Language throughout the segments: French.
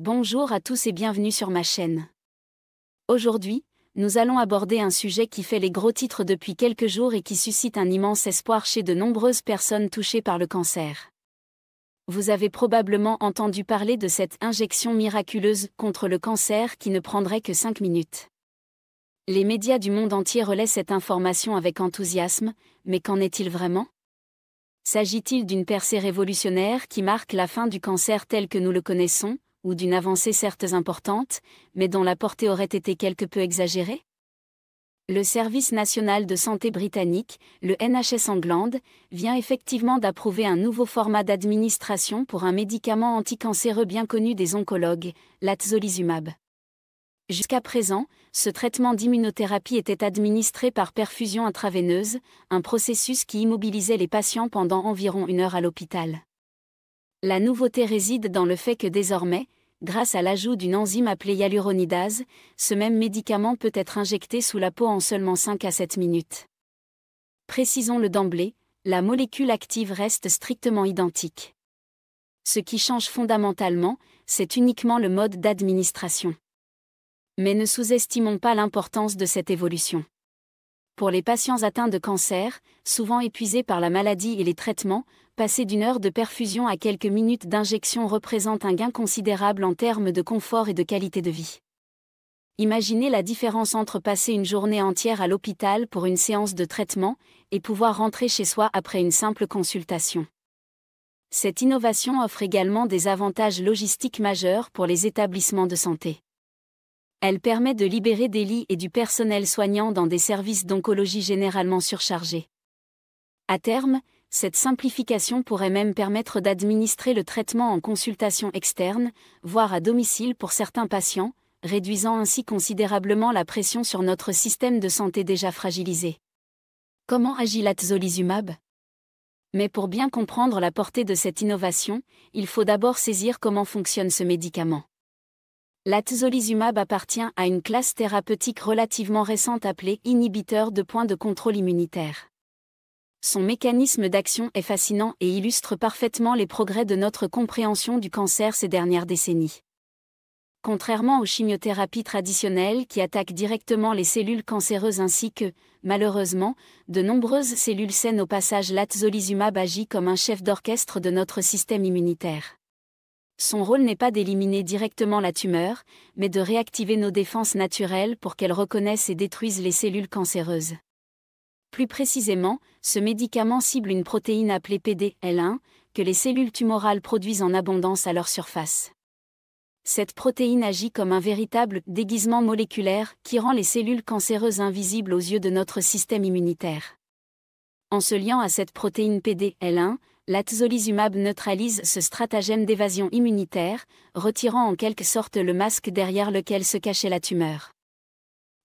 Bonjour à tous et bienvenue sur ma chaîne. Aujourd'hui, nous allons aborder un sujet qui fait les gros titres depuis quelques jours et qui suscite un immense espoir chez de nombreuses personnes touchées par le cancer. Vous avez probablement entendu parler de cette injection miraculeuse contre le cancer qui ne prendrait que 5 minutes. Les médias du monde entier relaient cette information avec enthousiasme, mais qu'en est-il vraiment ? S'agit-il d'une percée révolutionnaire qui marque la fin du cancer tel que nous le connaissons, ou d'une avancée certes importante, mais dont la portée aurait été quelque peu exagérée ? Le Service national de santé britannique, le NHS England, vient effectivement d'approuver un nouveau format d'administration pour un médicament anticancéreux bien connu des oncologues, l'atezolizumab. Jusqu'à présent, ce traitement d'immunothérapie était administré par perfusion intraveineuse, un processus qui immobilisait les patients pendant environ 1 heure à l'hôpital. La nouveauté réside dans le fait que désormais, grâce à l'ajout d'une enzyme appelée hyaluronidase, ce même médicament peut être injecté sous la peau en seulement 5 à 7 minutes. Précisons-le d'emblée, la molécule active reste strictement identique. Ce qui change fondamentalement, c'est uniquement le mode d'administration. Mais ne sous-estimons pas l'importance de cette évolution. Pour les patients atteints de cancer, souvent épuisés par la maladie et les traitements, passer d'1 heure de perfusion à quelques minutes d'injection représente un gain considérable en termes de confort et de qualité de vie. Imaginez la différence entre passer une journée entière à l'hôpital pour une séance de traitement et pouvoir rentrer chez soi après une simple consultation. Cette innovation offre également des avantages logistiques majeurs pour les établissements de santé. Elle permet de libérer des lits et du personnel soignant dans des services d'oncologie généralement surchargés. À terme, cette simplification pourrait même permettre d'administrer le traitement en consultation externe, voire à domicile pour certains patients, réduisant ainsi considérablement la pression sur notre système de santé déjà fragilisé. Comment agit l'atezolizumab ? Mais pour bien comprendre la portée de cette innovation, il faut d'abord saisir comment fonctionne ce médicament. L'atezolizumab appartient à une classe thérapeutique relativement récente appelée inhibiteur de points de contrôle immunitaire. Son mécanisme d'action est fascinant et illustre parfaitement les progrès de notre compréhension du cancer ces dernières décennies. Contrairement aux chimiothérapies traditionnelles qui attaquent directement les cellules cancéreuses ainsi que, malheureusement, de nombreuses cellules saines au passage, l'atezolizumab agit comme un chef d'orchestre de notre système immunitaire. Son rôle n'est pas d'éliminer directement la tumeur, mais de réactiver nos défenses naturelles pour qu'elles reconnaissent et détruisent les cellules cancéreuses. Plus précisément, ce médicament cible une protéine appelée PD-L1, que les cellules tumorales produisent en abondance à leur surface. Cette protéine agit comme un véritable déguisement moléculaire qui rend les cellules cancéreuses invisibles aux yeux de notre système immunitaire. En se liant à cette protéine PD-L1, l'atezolizumab neutralise ce stratagème d'évasion immunitaire, retirant en quelque sorte le masque derrière lequel se cachait la tumeur.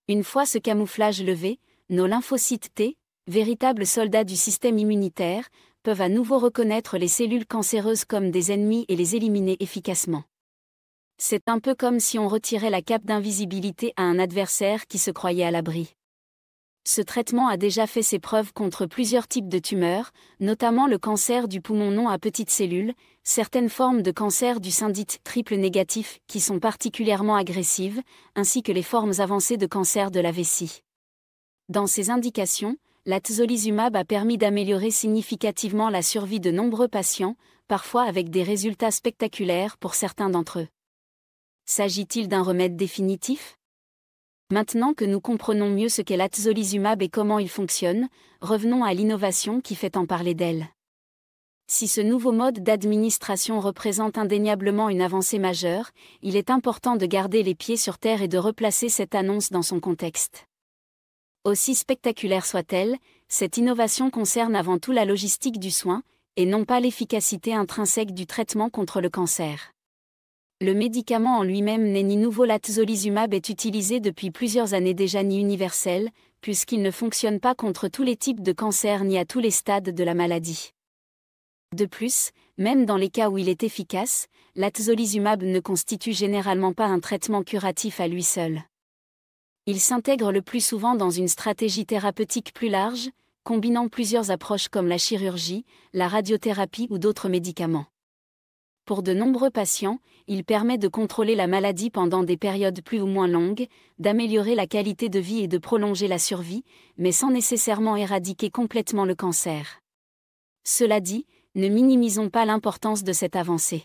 Une fois ce camouflage levé, nos lymphocytes T, véritables soldats du système immunitaire, peuvent à nouveau reconnaître les cellules cancéreuses comme des ennemis et les éliminer efficacement. C'est un peu comme si on retirait la cape d'invisibilité à un adversaire qui se croyait à l'abri. Ce traitement a déjà fait ses preuves contre plusieurs types de tumeurs, notamment le cancer du poumon non à petites cellules, certaines formes de cancer du sein dites triple négatif qui sont particulièrement agressives, ainsi que les formes avancées de cancer de la vessie. Dans ces indications, l'atezolizumab a permis d'améliorer significativement la survie de nombreux patients, parfois avec des résultats spectaculaires pour certains d'entre eux. S'agit-il d'un remède définitif ? Maintenant que nous comprenons mieux ce qu'est l'atezolizumab et comment il fonctionne, revenons à l'innovation qui fait en parler d'elle. Si ce nouveau mode d'administration représente indéniablement une avancée majeure, il est important de garder les pieds sur terre et de replacer cette annonce dans son contexte. Aussi spectaculaire soit-elle, cette innovation concerne avant tout la logistique du soin, et non pas l'efficacité intrinsèque du traitement contre le cancer. Le médicament en lui-même n'est ni nouveau, l'atezolizumab est utilisé depuis plusieurs années déjà, ni universel, puisqu'il ne fonctionne pas contre tous les types de cancer ni à tous les stades de la maladie. De plus, même dans les cas où il est efficace, l'atezolizumab ne constitue généralement pas un traitement curatif à lui seul. Il s'intègre le plus souvent dans une stratégie thérapeutique plus large, combinant plusieurs approches comme la chirurgie, la radiothérapie ou d'autres médicaments. Pour de nombreux patients, il permet de contrôler la maladie pendant des périodes plus ou moins longues, d'améliorer la qualité de vie et de prolonger la survie, mais sans nécessairement éradiquer complètement le cancer. Cela dit, ne minimisons pas l'importance de cette avancée.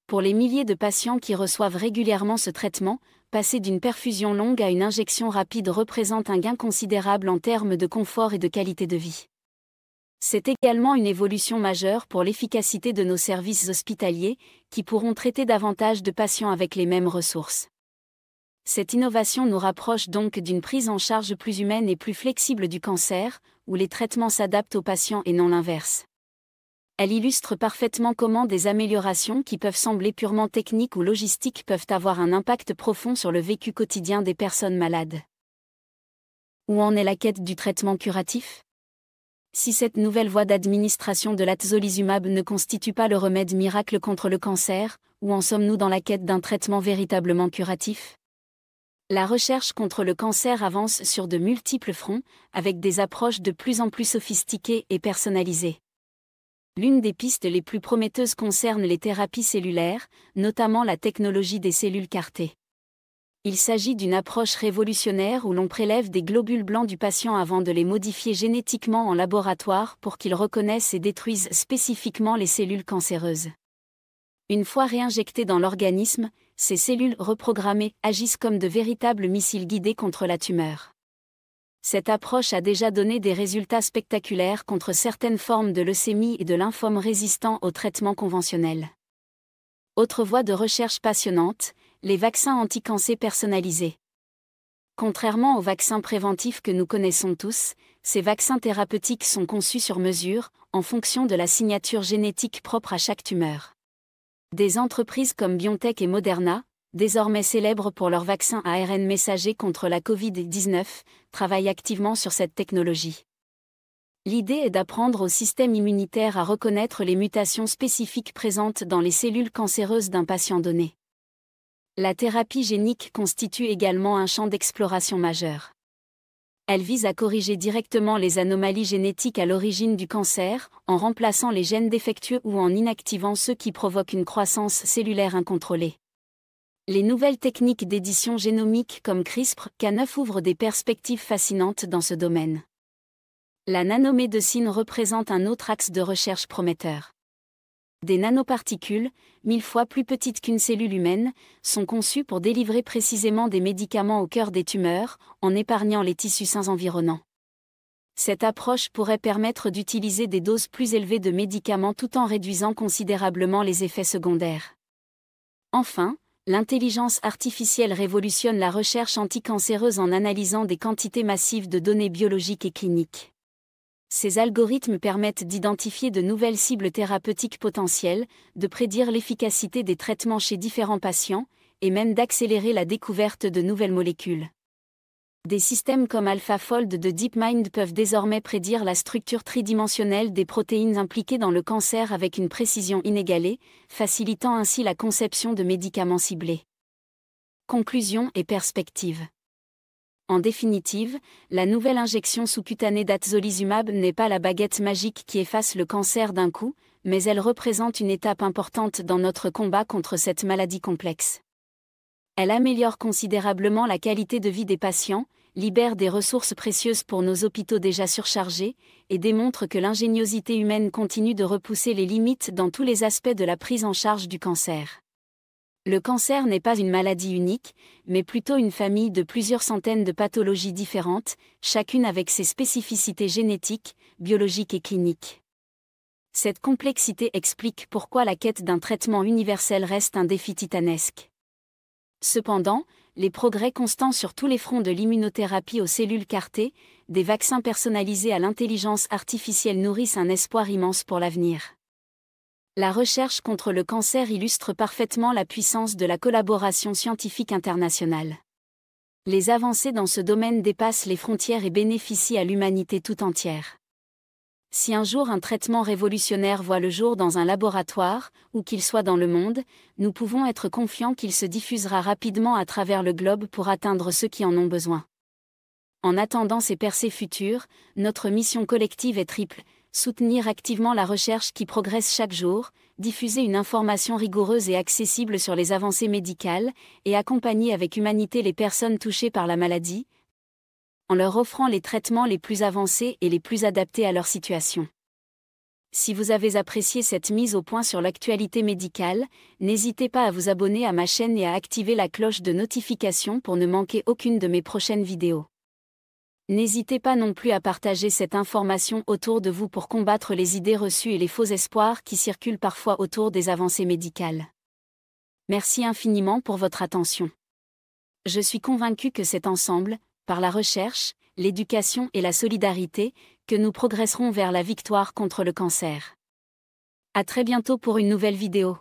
Pour les milliers de patients qui reçoivent régulièrement ce traitement, passer d'une perfusion longue à une injection rapide représente un gain considérable en termes de confort et de qualité de vie. C'est également une évolution majeure pour l'efficacité de nos services hospitaliers, qui pourront traiter davantage de patients avec les mêmes ressources. Cette innovation nous rapproche donc d'une prise en charge plus humaine et plus flexible du cancer, où les traitements s'adaptent aux patients et non l'inverse. Elle illustre parfaitement comment des améliorations qui peuvent sembler purement techniques ou logistiques peuvent avoir un impact profond sur le vécu quotidien des personnes malades. Où en est la quête du traitement curatif ? Si cette nouvelle voie d'administration de l'atezolizumab ne constitue pas le remède miracle contre le cancer, où en sommes-nous dans la quête d'un traitement véritablement curatif ? La recherche contre le cancer avance sur de multiples fronts, avec des approches de plus en plus sophistiquées et personnalisées. L'une des pistes les plus prometteuses concerne les thérapies cellulaires, notamment la technologie des cellules CAR-T. Il s'agit d'une approche révolutionnaire où l'on prélève des globules blancs du patient avant de les modifier génétiquement en laboratoire pour qu'ils reconnaissent et détruisent spécifiquement les cellules cancéreuses. Une fois réinjectées dans l'organisme, ces cellules reprogrammées agissent comme de véritables missiles guidés contre la tumeur. Cette approche a déjà donné des résultats spectaculaires contre certaines formes de leucémie et de lymphome résistants aux traitements conventionnels. Autre voie de recherche passionnante, les vaccins anti-cancer personnalisés. Contrairement aux vaccins préventifs que nous connaissons tous, ces vaccins thérapeutiques sont conçus sur mesure, en fonction de la signature génétique propre à chaque tumeur. Des entreprises comme BioNTech et Moderna, désormais célèbres pour leurs vaccins ARN messager contre la Covid-19, travaillent activement sur cette technologie. L'idée est d'apprendre au système immunitaire à reconnaître les mutations spécifiques présentes dans les cellules cancéreuses d'un patient donné. La thérapie génique constitue également un champ d'exploration majeur. Elle vise à corriger directement les anomalies génétiques à l'origine du cancer, en remplaçant les gènes défectueux ou en inactivant ceux qui provoquent une croissance cellulaire incontrôlée. Les nouvelles techniques d'édition génomique comme CRISPR-Cas9 ouvrent des perspectives fascinantes dans ce domaine. La nanomédecine représente un autre axe de recherche prometteur. Des nanoparticules, 1000 fois plus petites qu'une cellule humaine, sont conçues pour délivrer précisément des médicaments au cœur des tumeurs, en épargnant les tissus sains environnants. Cette approche pourrait permettre d'utiliser des doses plus élevées de médicaments tout en réduisant considérablement les effets secondaires. Enfin, l'intelligence artificielle révolutionne la recherche anticancéreuse en analysant des quantités massives de données biologiques et cliniques. Ces algorithmes permettent d'identifier de nouvelles cibles thérapeutiques potentielles, de prédire l'efficacité des traitements chez différents patients, et même d'accélérer la découverte de nouvelles molécules. Des systèmes comme AlphaFold de DeepMind peuvent désormais prédire la structure tridimensionnelle des protéines impliquées dans le cancer avec une précision inégalée, facilitant ainsi la conception de médicaments ciblés. Conclusion et perspective. En définitive, la nouvelle injection sous-cutanée d'atezolizumab n'est pas la baguette magique qui efface le cancer d'un coup, mais elle représente une étape importante dans notre combat contre cette maladie complexe. Elle améliore considérablement la qualité de vie des patients, libère des ressources précieuses pour nos hôpitaux déjà surchargés, et démontre que l'ingéniosité humaine continue de repousser les limites dans tous les aspects de la prise en charge du cancer. Le cancer n'est pas une maladie unique, mais plutôt une famille de plusieurs centaines de pathologies différentes, chacune avec ses spécificités génétiques, biologiques et cliniques. Cette complexité explique pourquoi la quête d'un traitement universel reste un défi titanesque. Cependant, les progrès constants sur tous les fronts de l'immunothérapie aux cellules CAR-T, des vaccins personnalisés à l'intelligence artificielle nourrissent un espoir immense pour l'avenir. La recherche contre le cancer illustre parfaitement la puissance de la collaboration scientifique internationale. Les avancées dans ce domaine dépassent les frontières et bénéficient à l'humanité tout entière. Si un jour un traitement révolutionnaire voit le jour dans un laboratoire, ou qu'il soit dans le monde, nous pouvons être confiants qu'il se diffusera rapidement à travers le globe pour atteindre ceux qui en ont besoin. En attendant ces percées futures, notre mission collective est triple: soutenir activement la recherche qui progresse chaque jour, diffuser une information rigoureuse et accessible sur les avancées médicales, et accompagner avec humanité les personnes touchées par la maladie, en leur offrant les traitements les plus avancés et les plus adaptés à leur situation. Si vous avez apprécié cette mise au point sur l'actualité médicale, n'hésitez pas à vous abonner à ma chaîne et à activer la cloche de notification pour ne manquer aucune de mes prochaines vidéos. N'hésitez pas non plus à partager cette information autour de vous pour combattre les idées reçues et les faux espoirs qui circulent parfois autour des avancées médicales. Merci infiniment pour votre attention. Je suis convaincu que c'est ensemble, par la recherche, l'éducation et la solidarité, que nous progresserons vers la victoire contre le cancer. À très bientôt pour une nouvelle vidéo.